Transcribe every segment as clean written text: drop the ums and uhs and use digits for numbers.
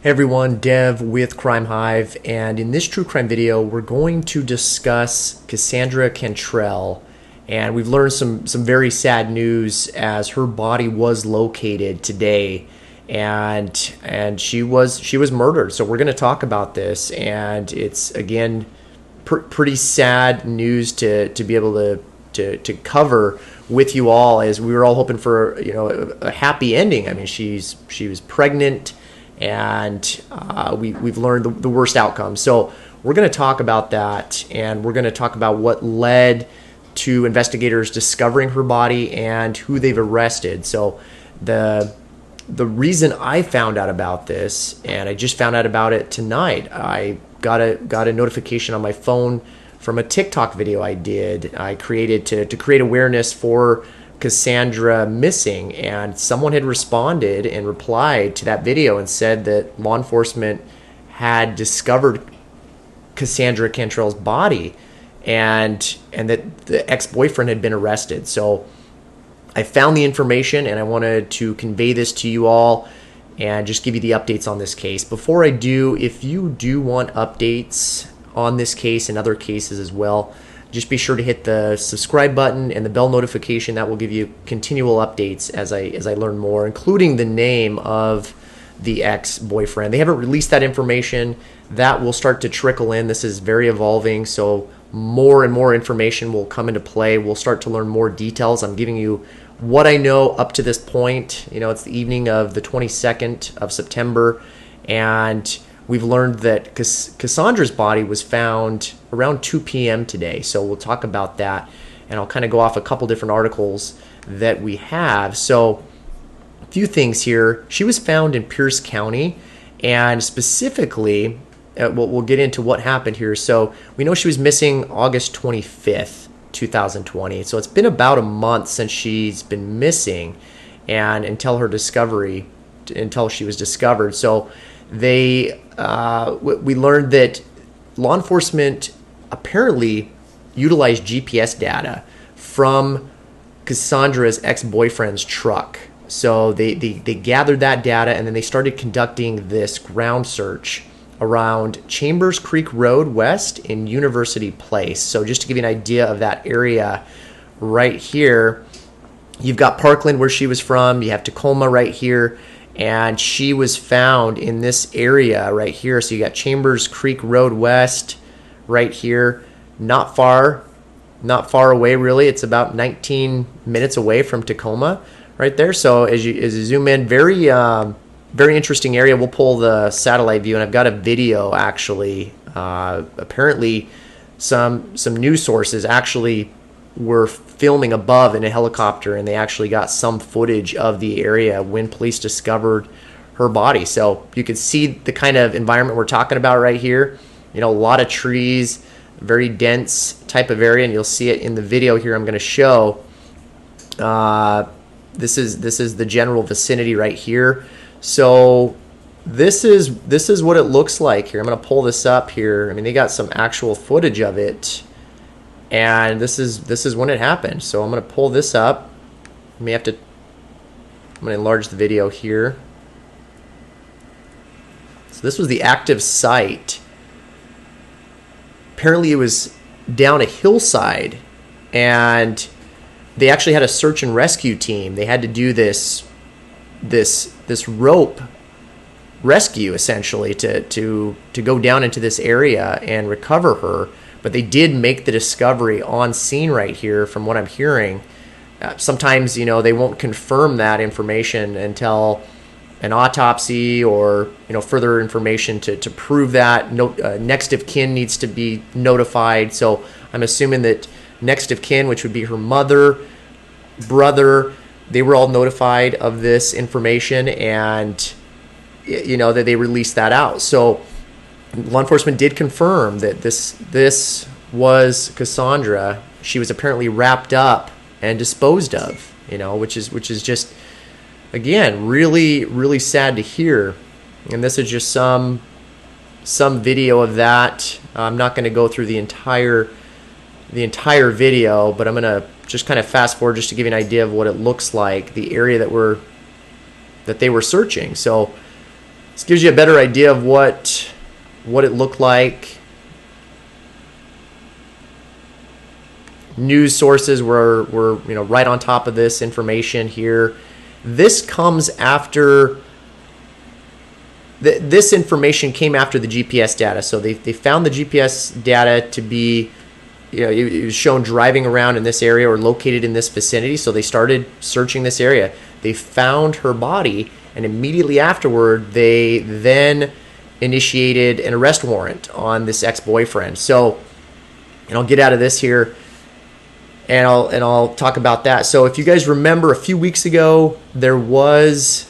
Hey everyone, Dev with Crime Hive, and in this true crime video, we're going to discuss Kassanndra Cantrell, and we've learned some very sad news as her body was located today, and she was murdered. So we're going to talk about this, and it's again pretty sad news to be able to cover with you all, as we were all hoping for a happy ending. I mean, she was pregnant. And we've learned the worst outcome. So we're going to talk about that, and we're going to talk about what led to investigators discovering her body and who they've arrested. So the reason I found out about this, and I just found out about it tonight, I got a notification on my phone from a TikTok video I created to create awareness for Kassanndra missing, and someone had responded and replied to that video and said that law enforcement had discovered Kassanndra Cantrell's body and that the ex-boyfriend had been arrested. So I found the information, and I wanted to convey this to you all and just give you the updates on this case. Before I do, if you do want updates on this case and other cases as well, just be sure to hit the subscribe button and the bell notification. That will give you continual updates as I learn more, including the name of the ex-boyfriend. They haven't released that information. That will start to trickle in. This is very evolving, so more and more information will come into play. We'll start to learn more details. I'm giving you what I know up to this point. It's the evening of the 22nd of September, and we've learned that Kassandra's body was found around 2 p.m. today. So we'll talk about that, and I'll kind of go off a couple different articles that we have. So a few things here. She was found in Pierce County, and specifically, we'll get into what happened here. So we know she was missing August 25th, 2020. So it's been about a month since she's been missing, and until she was discovered. So we learned that law enforcement apparently utilized GPS data from Kassandra's ex-boyfriend's truck. So they gathered that data, and then they started conducting this ground search around Chambers Creek Road West in University Place. So just to give you an idea of that area right here, you've got Parkland where she was from, you have Tacoma right here, and she was found in this area right here. So you got Chambers Creek Road West right here, not far away really. It's about 19 minutes away from Tacoma right there. So as you zoom in, very interesting area. We'll pull the satellite view, and I've got a video actually. Apparently some news sources actually were filming above in a helicopter, and they actually got some footage of the area when police discovered her body. So you can see the kind of environment we're talking about right here. A lot of trees, very dense type of area, and you'll see it in the video here I'm going to show. This is the general vicinity right here. So this is what it looks like here. I'm going to pull this up here. I mean, they got some actual footage of it. And this is when it happened. So I'm going to pull this up. I'm going to enlarge the video here. So this was the active site. Apparently it was down a hillside, and they actually had a search and rescue team. They had to do this rope rescue essentially to go down into this area and recover her. But they did make the discovery on scene right here, from what I'm hearing. Sometimes, they won't confirm that information until an autopsy or, further information to prove that. Next of kin needs to be notified. So I'm assuming that next of kin, which would be her mother, brother, they were all notified of this information, and, that they released that out. So law enforcement did confirm that this was Kassanndra. She was apparently wrapped up and disposed of, which is just, again, really, really sad to hear. And this is just some video of that. I'm not going to go through the entire video, but I'm going to just kind of fast forward just to give you an idea of what it looks like, the area that they were searching. So This gives you a better idea of what it looked like. News sources were right on top of this information here. This comes after this information came after the GPS data. So they found the GPS data to be, it was shown driving around in this area or located in this vicinity. So they started searching this area. They found her body, and immediately afterward, they then initiated an arrest warrant on this ex-boyfriend. So, and I'll get out of this here, and I'll talk about that. So if you guys remember, a few weeks ago, there was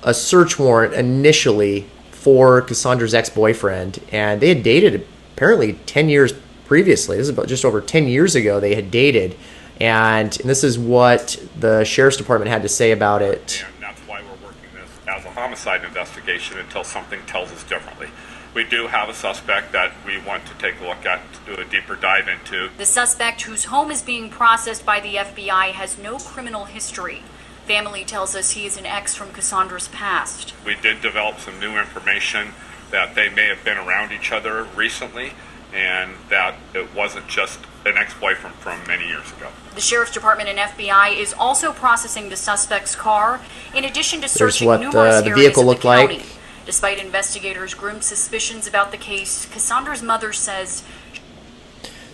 a search warrant initially for Kassandra's ex-boyfriend, and they had dated apparently 10 years previously. This is about just over 10 years ago they had dated, and this is what the sheriff's department had to say about it. And that's why we're working this as a homicide investigation until something tells us differently. We do have a suspect that we want to take a look at, to do a deeper dive into. The suspect, whose home is being processed by the FBI, has no criminal history. Family tells us he is an ex from Kassandra's past. We did develop some new information that they may have been around each other recently, and that it wasn't just an ex-boyfriend from many years ago. The Sheriff's Department and FBI is also processing the suspect's car, in addition to There's searching what numerous the areas vehicle of the looked county. like. Despite investigators' grim suspicions about the case, Kassandra's mother says...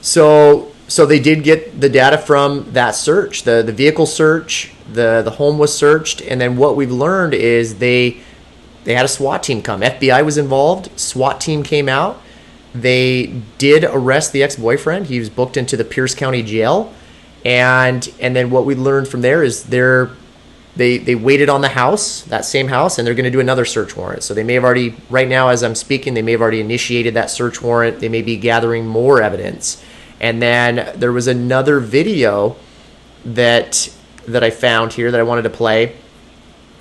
So they did get the data from that search, the vehicle search, the home was searched, and then what we've learned is they had a SWAT team come. FBI was involved, SWAT team came out. They did arrest the ex-boyfriend. He was booked into the Pierce County Jail, and then what we learned from there is they waited on the house, that same house, and they're going to do another search warrant. So they may have already, right now as I'm speaking, they may have already initiated that search warrant. They may be gathering more evidence. And then there was another video that I found here that I wanted to play.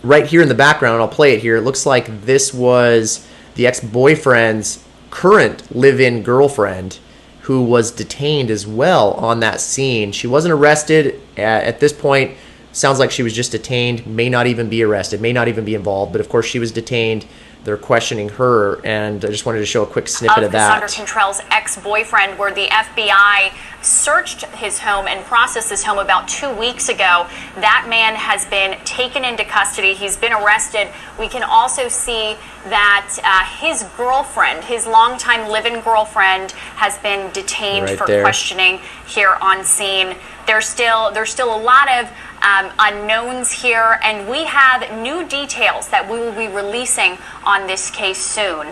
Right here in the background, I'll play it here. It looks like this was the ex-boyfriend's current live-in girlfriend who was detained as well on that scene. She wasn't arrested at this point. Sounds like she was just detained, may not even be arrested, may not even be involved. But of course she was detained. They're questioning her, and I just wanted to show a quick snippet of that. Kassanndra Cantrell's ex-boyfriend, where the FBI searched his home and processed his home about 2 weeks ago. That man has been taken into custody. He's been arrested. We can also see that his girlfriend, his longtime live-in girlfriend, has been detained right for there. questioning here on scene. There's still a lot of unknowns here, and we have new details that we will be releasing on this case soon.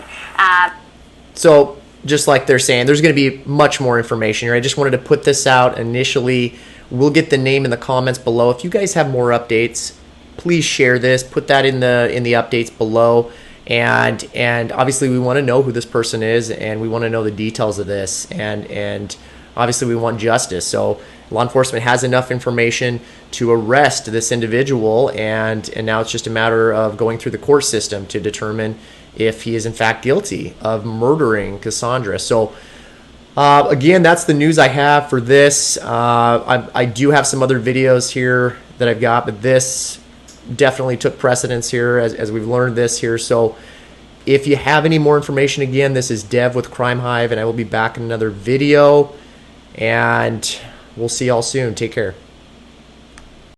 So just like they're saying, there's going to be much more information here. I just wanted to put this out initially. We'll get the name in the comments below. If you guys have more updates, please share this. Put that in the updates below. And obviously we want to know who this person is, and we want to know the details of this. And obviously we want justice. So law enforcement has enough information to arrest this individual, and now it's just a matter of going through the court system to determine if he is in fact guilty of murdering Kassanndra. So again, that's the news I have for this. I do have some other videos here that I've got, but this definitely took precedence here as we've learned this here. So if you have any more information, again, this is Dev with Crime Hive, and I will be back in another video, and we'll see y'all soon. Take care.